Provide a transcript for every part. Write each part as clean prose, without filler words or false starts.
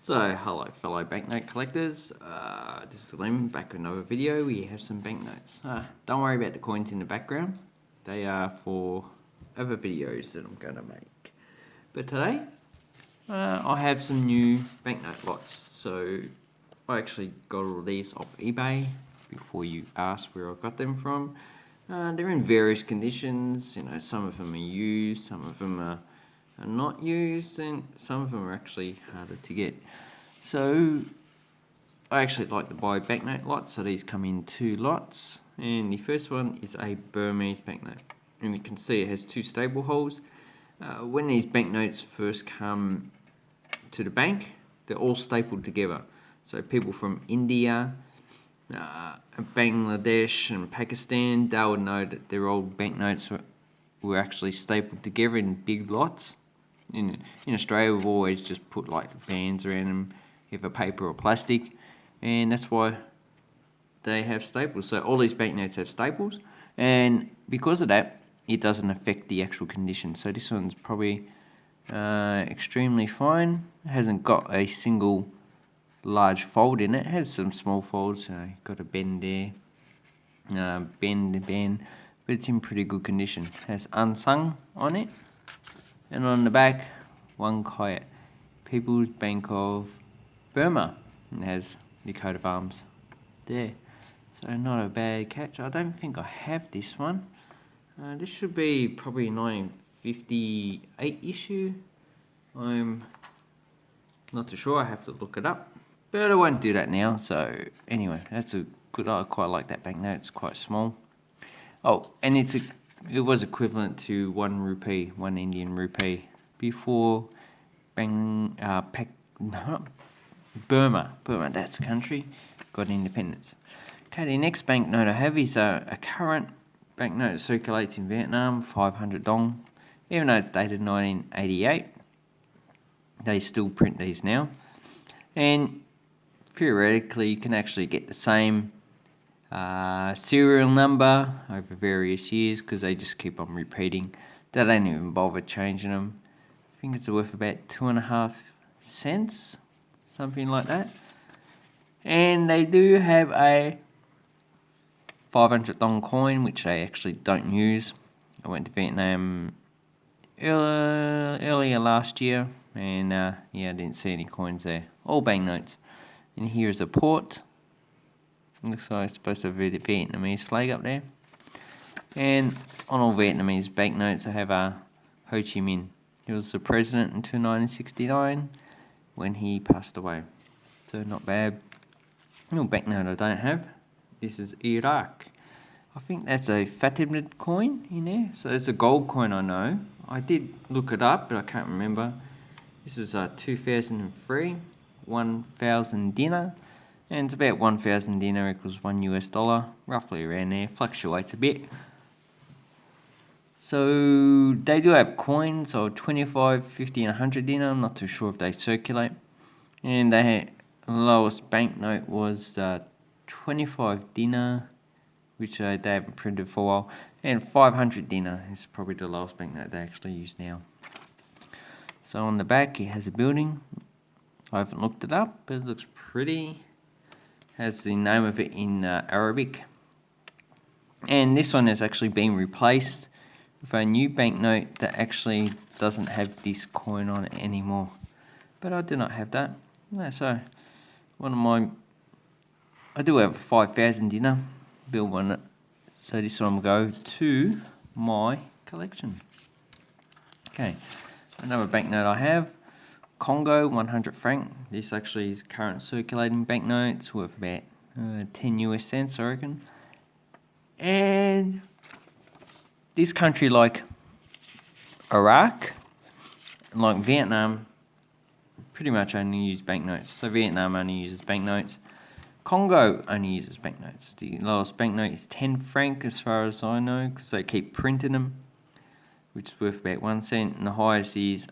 So, hello fellow banknote collectors, this is Lim back with another video. We have some banknotes. Don't worry about the coins in the background, they are for other videos that I'm going to make. But today, I have some new banknote lots. So, I actually got all these off eBay before you ask where I got them from. They're in various conditions, you know, some of them are used, some of them are not used, and some of them are actually harder to get. So I actually like to buy banknote lots, so these come in two lots, and the first one is a Burmese banknote, and you can see it has two staple holes. When these banknotes first come to the bank, they're all stapled together, so people from India, Bangladesh and Pakistan, they would know that their old banknotes were actually stapled together in big lots. In Australia, we've always just put like bands around them, either paper or plastic, and that's why they have staples. So all these banknotes have staples, and because of that, it doesn't affect the actual condition. So this one's probably extremely fine. It hasn't got a single large fold in it. It has some small folds, got a bend there, bend, but it's in pretty good condition. It has unsung on it. And on the back, one coat, People's Bank of Burma, and it has the coat of arms there. So not a bad catch. I don't think I have this one. This should be probably 1958 issue. I'm not too sure, I have to look it up. But I won't do that now, so anyway, that's a good, I quite like that banknote, it's quite small. Oh, and it was equivalent to 1 rupee, 1 Indian rupee, before Burma, that's the country, got independence. Okay, the next banknote I have is a current banknote that circulates in Vietnam, 500 dong. Even though it's dated 1988, they still print these now. And theoretically, you can actually get the same serial number over various years because they just keep on repeating. They don't even bother changing them. I think it's worth about 2.5 cents, something like that. And they do have a 500 dong coin, which they actually don't use. I went to Vietnam earlier last year, and I didn't see any coins there. All banknotes. And here's a port. Looks like it's supposed to be the Vietnamese flag up there. And on all Vietnamese banknotes, I have Ho Chi Minh. He was the president until 1969 when he passed away. So not bad. No banknote I don't have. This is Iraq. I think that's a Fatimid coin in there. So it's a gold coin, I know. I did look it up, but I can't remember. This is 2003, 1,000 dinar. And it's about 1,000 dinar equals $1, roughly around there, fluctuates a bit. So they do have coins of 25, 50 and 100 dinar, I'm not too sure if they circulate. And the lowest banknote was 25 dinar, which they haven't printed for a while. And 500 dinar is probably the lowest banknote they actually use now. So on the back it has a building. I haven't looked it up, but it looks pretty. Has the name of it in Arabic. And this one has actually been replaced with a new banknote that actually doesn't have this coin on it anymore. But I do not have that. No, so I do have a 5,000 dinar bill on it. So this one will go to my collection. Okay, another banknote I have. Congo 100 franc. This actually is current circulating banknote. It's worth about 10 US cents, I reckon. And this country, like Iraq, like Vietnam, pretty much only use banknotes. So Vietnam only uses banknotes. Congo only uses banknotes. The lowest banknote is 10 franc as far as I know, because they keep printing them, which is worth about 1 cent, and the highest is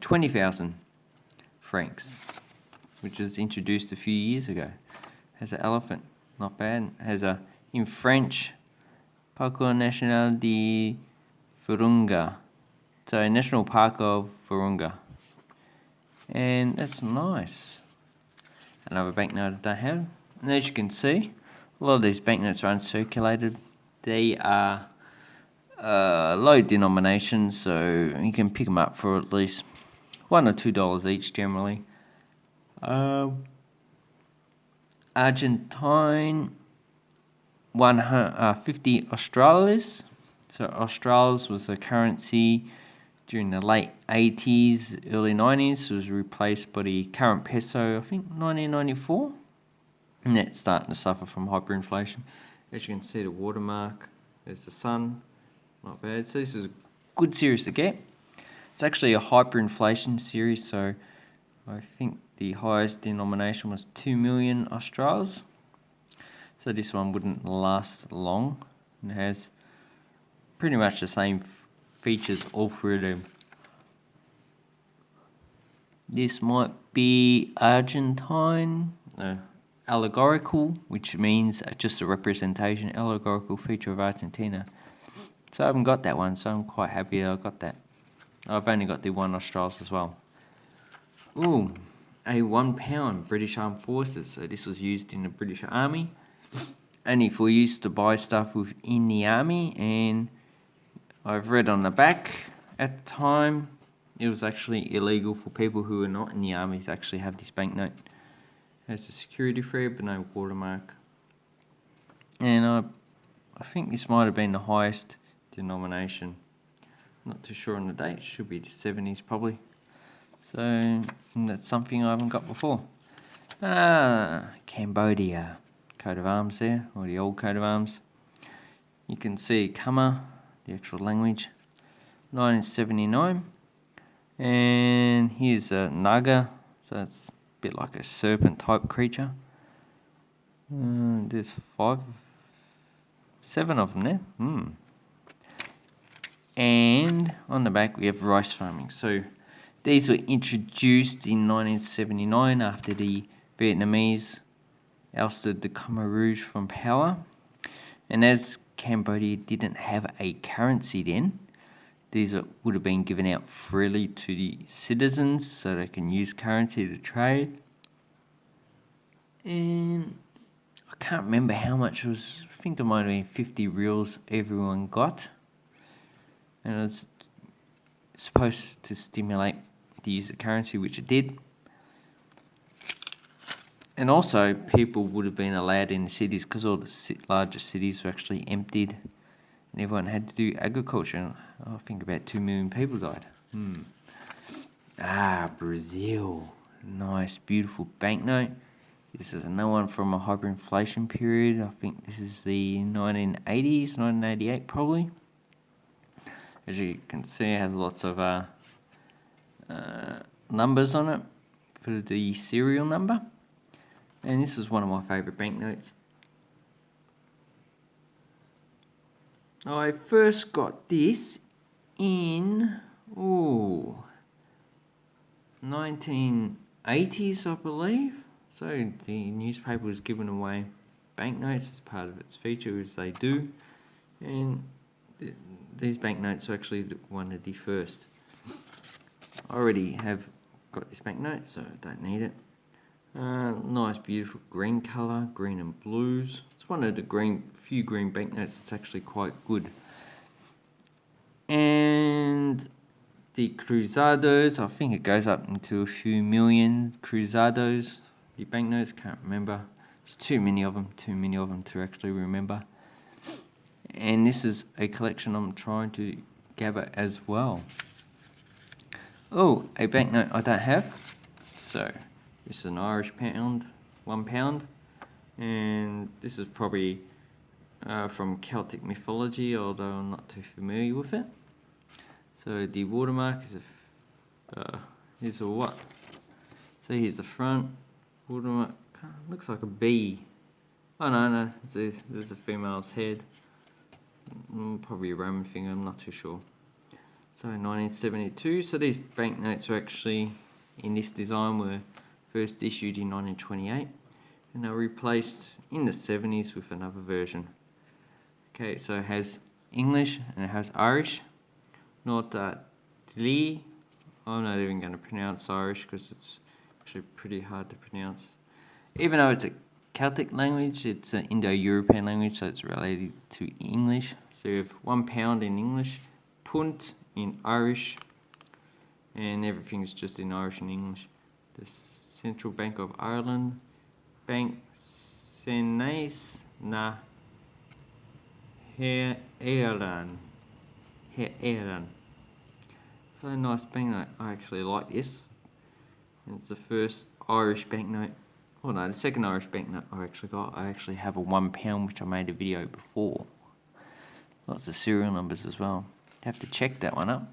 20,000 francs, which was introduced a few years ago. Has an elephant, not bad. Has in French, Parc National de Virunga, so National Park of Virunga. And that's nice. Another banknote I don't have. And as you can see, a lot of these banknotes are uncirculated. They are low denomination, so you can pick them up for at least $1 or $2 each generally. Argentine 50 Australis. So Australis was a currency during the late 80s, early 90s. It was replaced by the current peso, I think 1994. And that's starting to suffer from hyperinflation. As you can see, the watermark, there's the sun, not bad. So this is a good series to get. It's actually a hyperinflation series, so I think the highest denomination was 2 million Australs. So this one wouldn't last long. It has pretty much the same features all through them. This might be Argentine, allegorical, which means just a representation, allegorical feature of Argentina. So I haven't got that one, so I'm quite happy I got that. I've only got the 1 Australs as well. Ooh, a £1 British Armed Forces. So this was used in the British Army, only for use to buy stuff within the army. And I've read on the back, at the time, it was actually illegal for people who were not in the army to actually have this banknote. It has a security thread, but no watermark. And I think this might have been the highest denomination. Not too sure on the date. Should be the 70s probably. So that's something I haven't got before. Cambodia coat of arms there, or the old coat of arms. You can see Khmer, the actual language, 1979. And here's a Naga, so it's a bit like a serpent type creature. There's 7 of them there. And on the back we have rice farming. So these were introduced in 1979 after the Vietnamese ousted the Khmer Rouge from power. And as Cambodia didn't have a currency then, these would have been given out freely to the citizens so they can use currency to trade. And I can't remember how much it was. I think it might have been 50 reals everyone got. And it was supposed to stimulate the use of currency, which it did. And also, people would have been allowed in the cities because all the larger cities were actually emptied and everyone had to do agriculture. I think about 2 million people died. Brazil. Nice, beautiful banknote. This is another one from a hyperinflation period. I think this is the 1980s, 1988 probably. As you can see, it has lots of numbers on it for the serial number. And this is one of my favourite banknotes. I first got this in 1980s, I believe. So the newspaper was giving away banknotes as part of its feature, which they do. And these banknotes are actually one of the first. I already have got this banknote, so I don't need it. Nice, beautiful green colour, green and blues. It's one of the few green banknotes that's actually quite good. And the cruzados, I think it goes up into a few million cruzados. The banknotes, can't remember. There's too many of them to actually remember. And this is a collection I'm trying to gather as well. A banknote I don't have. So this is an Irish pound, £1. And this is probably from Celtic mythology, although I'm not too familiar with it. So the watermark is here's a what? So here's the front watermark. Looks like a bee. Oh no, there's a female's head. Probably a Roman thing, I'm not too sure. So 1972. So these banknotes are actually in this design were first issued in 1928, and they were replaced in the 70s with another version. Okay, so it has English and it has Irish. Not Dili, I'm not even going to pronounce Irish because it's actually pretty hard to pronounce. Even though it's a Celtic language, it's an Indo-European language, so it's related to English. So you have £1 in English, punt in Irish, and everything's just in Irish and English. The Central Bank of Ireland, Bank Senais na Éireann. So nice banknote. I actually like this. And it's the first Irish banknote. Oh no, the second Irish banknote I actually got. I actually have a £1 which I made a video before. Lots of serial numbers as well. Have to check that one up.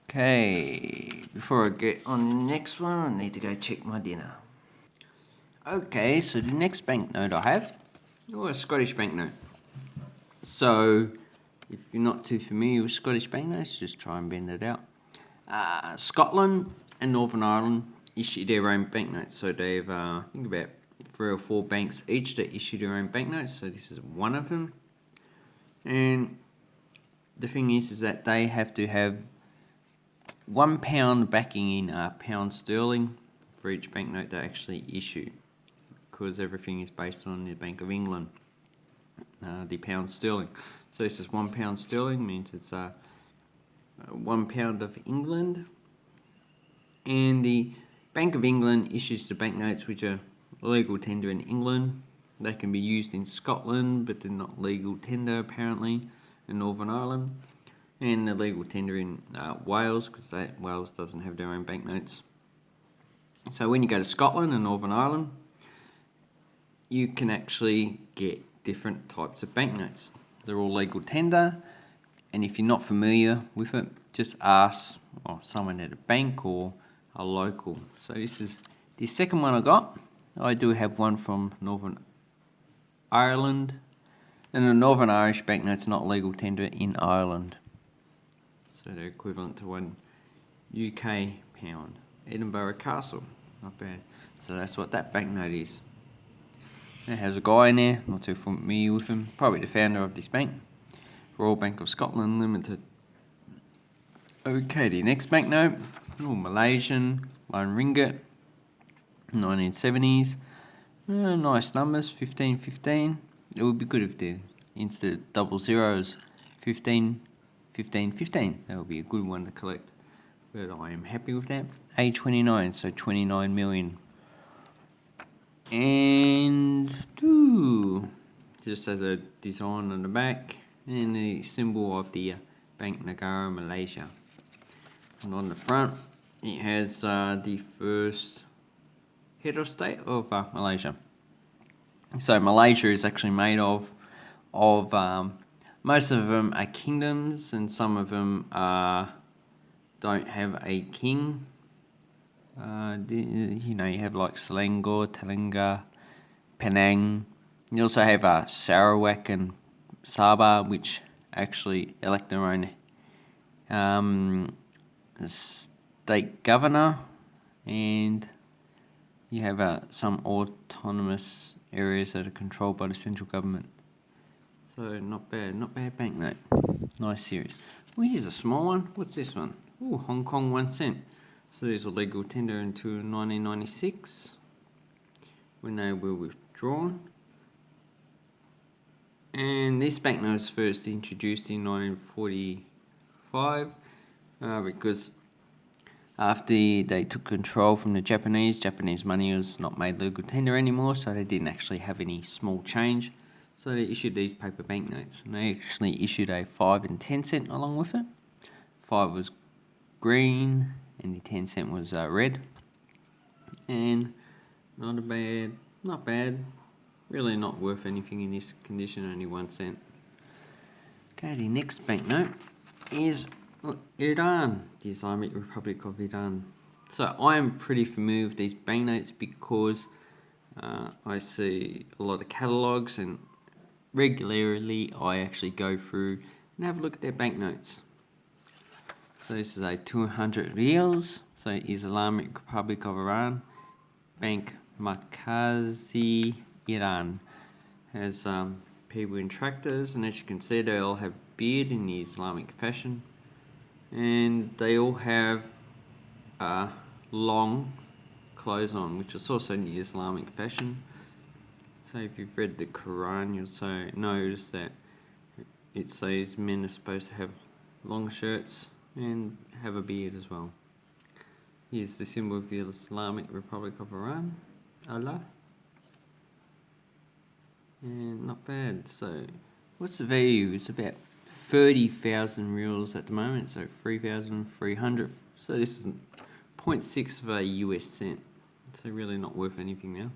Okay, before I get on the next one, I need to go check my dinner. Okay, so the next banknote I have, a Scottish banknote. So, if you're not too familiar with Scottish banknotes, just try and bend it out. Scotland and Northern Ireland issue their own banknotes. So they have, I think about 3 or 4 banks each that issue their own banknotes. So this is one of them. And the thing is that they have to have £1 backing in pound sterling for each banknote they actually issue, because everything is based on the Bank of England, the pound sterling. So this is £1 sterling, means it's £1 of England, and the Bank of England issues the banknotes which are legal tender in England. They can be used in Scotland, but they're not legal tender apparently in Northern Ireland, and they're legal tender in Wales, because Wales doesn't have their own banknotes. So when you go to Scotland and Northern Ireland, you can actually get different types of banknotes. They're all legal tender, and if you're not familiar with it, just ask someone at a bank or a local. So this is the second one I got. I do have one from Northern Ireland, and the Northern Irish banknote's not legal tender in Ireland. So they're equivalent to one UK pound. Edinburgh Castle, not bad. So that's what that banknote is. It has a guy in there, not too familiar with him, probably the founder of this bank, Royal Bank of Scotland Limited. Okay, the next banknote, Malaysian, 1 ringgit, 1970s. Nice numbers, 1515. It would be good if they, instead of double zeros, 15, 15, 15. That would be a good one to collect. But I am happy with that. A29, so 29 million. And just as a design on the back, and the symbol of the Bank Negara, Malaysia. And on the front, it has the first head of state of Malaysia. So Malaysia is actually made of most of them are kingdoms, and some of them don't have a king. You have like Selangor, Terengganu, Penang. You also have Sarawak and Sabah, which actually elect their own state governor, and you have some autonomous areas that are controlled by the central government. So not bad banknote. Nice series. Well, here's a small one. What's this one? Ooh, Hong Kong 1 cent. So these were legal tender until 1996 when they were withdrawn. And this banknote was first introduced in 1945 because after they took control from the Japanese money was not made legal tender anymore, so they didn't actually have any small change. So they issued these paper banknotes, and they actually issued a 5 and 10 cent along with it. 5 was green, and the 10 cent was red. And not bad. Really not worth anything in this condition, only 1 cent. Okay, the next banknote is Iran, the Islamic Republic of Iran. So I am pretty familiar with these banknotes because I see a lot of catalogues, and regularly I actually go through and have a look at their banknotes. So this is a 200 riyals, so Islamic Republic of Iran, Bank Markazi Iran. Has people in tractors, and as you can see they all have beard in the Islamic fashion, and they all have long clothes on, which is also in the Islamic fashion. So if you've read the Quran, you'll notice that it says men are supposed to have long shirts and have a beard as well. Here's the symbol of the Islamic Republic of Iran, Allah. And not bad. So what's the value? It's about 30,000 reals at the moment, so 3,300. So this is 0.6 of a US cent. So really not worth anything now.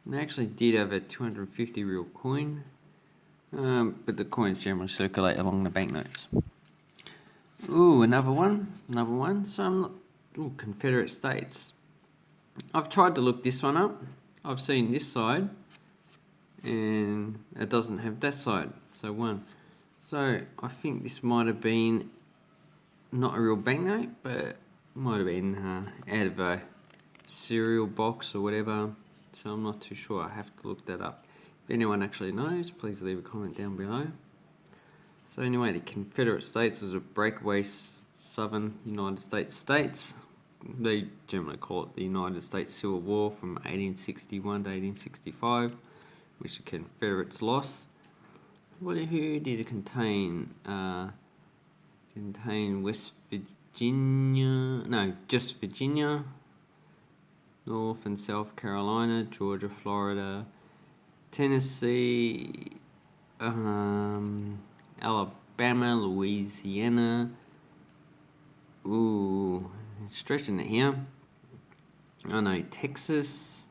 And I actually did have a 250 real coin, but the coins generally circulate along the banknotes. Ooh, another one. So I'm not. Ooh, Confederate States. I've tried to look this one up. I've seen this side, and it doesn't have that side. So one. So I think this might have been not a real banknote, but might have been out of a cereal box or whatever. So I'm not too sure. I have to look that up. If anyone actually knows, please leave a comment down below. So anyway, the Confederate States was a breakaway southern United States. They generally call it the United States Civil War from 1861 to 1865, which the Confederates lost. Who did it contain? Contain West Virginia? No, just Virginia, North and South Carolina, Georgia, Florida, Tennessee, Alabama, Louisiana. Ooh, stretching it here. I know Texas.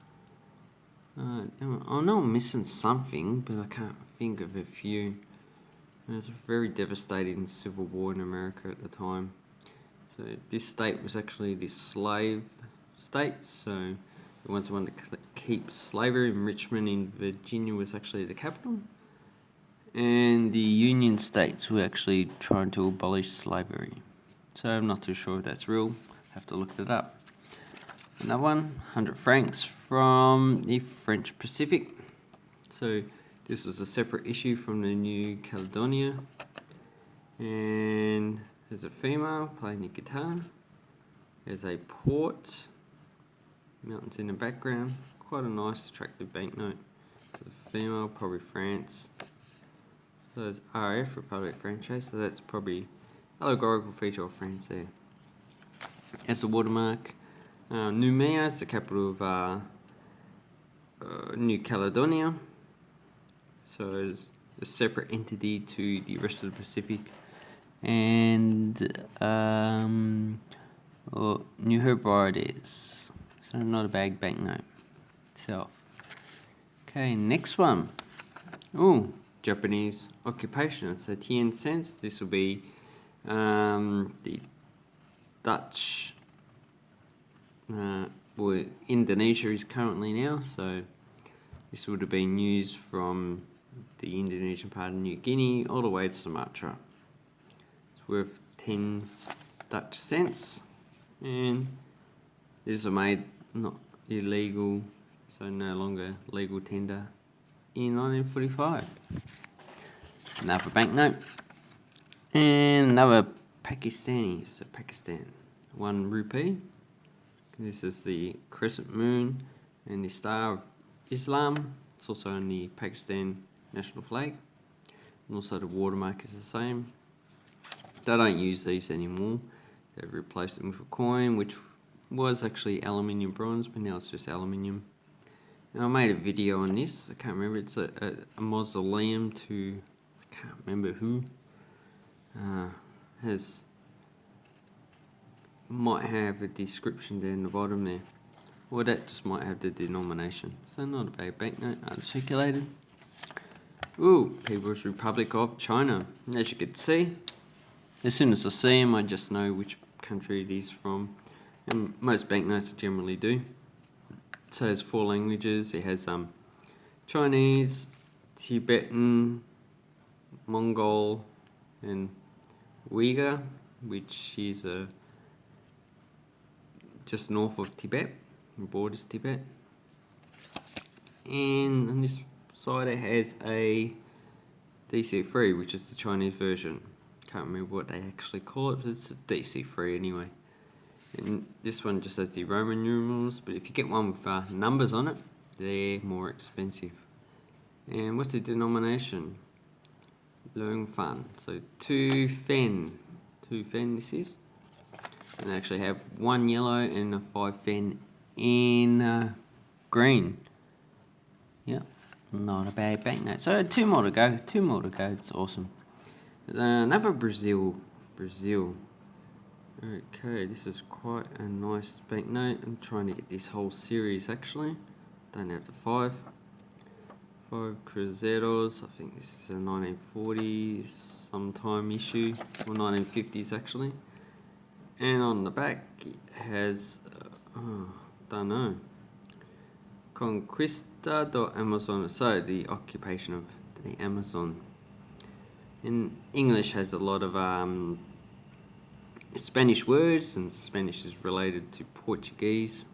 I know I'm missing something, but I can't think of a few. It was a very devastating civil war in America at the time. So this state was actually the slave state. So the ones who wanted to keep slavery in Richmond in Virginia was actually the capital. And the Union states were actually trying to abolish slavery. So I'm not too sure if that's real. Have to look that up. Another one, 100 francs from the French Pacific. So this was a separate issue from the New Caledonia. And there's a female playing the guitar. There's a port. Mountains in the background. Quite a nice, attractive banknote. So the female, probably France. So there's RF, Republic Franchise. So that's probably allegorical feature of France there. As a watermark, Noumea is the capital of New Caledonia. So it's a separate entity to the rest of the Pacific. And New Hebrides. So not a bad banknote itself. Okay, next one. Ooh, Japanese occupation. So 10 cents. This will be the Dutch, well, Indonesia is currently now, so this would have been used from the Indonesian part of New Guinea all the way to Sumatra. It's worth 10 Dutch cents, and these are made not illegal, so no longer legal tender in 1945. Another banknote, and another Pakistani, so Pakistan, 1 rupee. This is the crescent moon and the Star of Islam. It's also on the Pakistan national flag, and also the watermark is the same. They don't use these anymore. They've replaced them with a coin, which was actually aluminium bronze, but now it's just aluminium. And I made a video on this. I can't remember. It's a mausoleum to, I can't remember who. Might have a description there in the bottom there, or that just might have the denomination. So not a bad banknote, uncirculated. Ooh, People's Republic of China. As you can see, as soon as I see them, I just know which country it is from, and most banknotes generally do. So it has 4 languages. It has Chinese, Tibetan, Mongol, and Uyghur, which is just north of Tibet, borders Tibet. And on this side it has a DC3, which is the Chinese version. Can't remember what they actually call it, but it's a DC3 anyway. And this one just has the Roman numerals, but if you get one with numbers on it, they're more expensive. And what's the denomination? Leung Fan. So 2 Fen. 2 Fen this is. And I actually have 1 yellow and a 5 Fen in green. Yep, not a bad banknote. So 2 more to go. 2 more to go. It's awesome. Another Brazil. Okay, this is quite a nice banknote. I'm trying to get this whole series actually. Don't have the 5 Cruzeiros. I think this is a 1940s sometime issue, or 1950s actually. And on the back it has, don't know, Conquista do Amazonas, so the occupation of the Amazon. In English has a lot of Spanish words, and Spanish is related to Portuguese,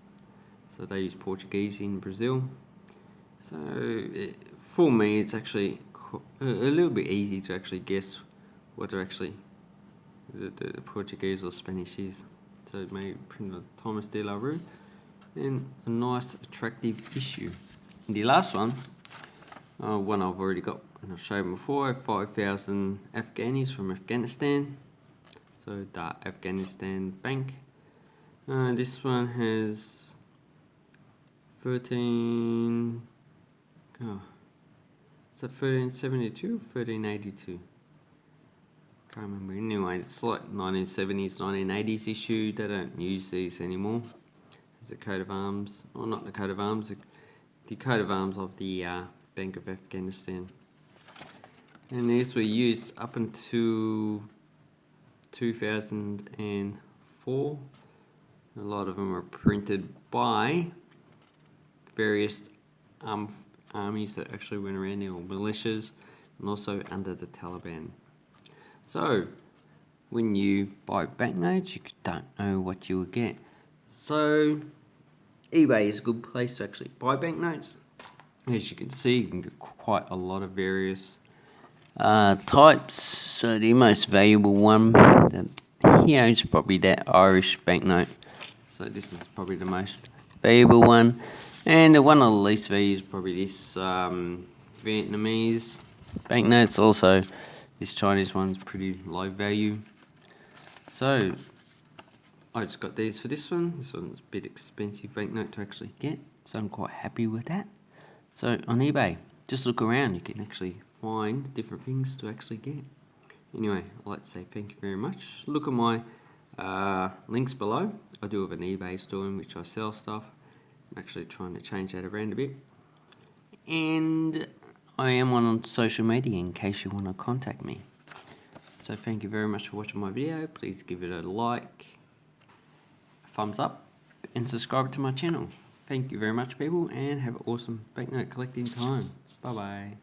so they use Portuguese in Brazil. So for me, it's actually a little bit easy to actually guess what they're actually the Portuguese or Spanish is. So it may print of Thomas de la Rue, and a nice attractive issue. And the last one I've already got, and I've shown before, 5,000 Afghanis from Afghanistan. So the Afghanistan Bank. This one has 1372 or 1382? Can't remember. Anyway, it's like 1970s, 1980s issue. They don't use these anymore. There's a coat of arms, or not the coat of arms, the coat of arms of the Bank of Afghanistan. And these were used up until 2004. A lot of them are printed by various armies that actually went around there, or militias, and also under the Taliban. So when you buy banknotes, you don't know what you will get. So eBay is a good place to actually buy banknotes. As you can see, you can get quite a lot of various types. So the most valuable one here is probably that Irish banknote. So this is probably the most valuable one. And the one of the least valued is probably this Vietnamese banknotes. Also, this Chinese one's pretty low value. So I just got these for this one. This one's a bit expensive banknote to actually get, so I'm quite happy with that. So on eBay, just look around. You can actually find different things to actually get. Anyway, I'd like to say thank you very much. Look at my links below. I do have an eBay store in which I sell stuff. I'm actually trying to change that around a bit. And I am on social media in case you want to contact me. So thank you very much for watching my video. Please give it a like, a thumbs up, and subscribe to my channel. Thank you very much, people, and have an awesome banknote collecting time. Bye bye.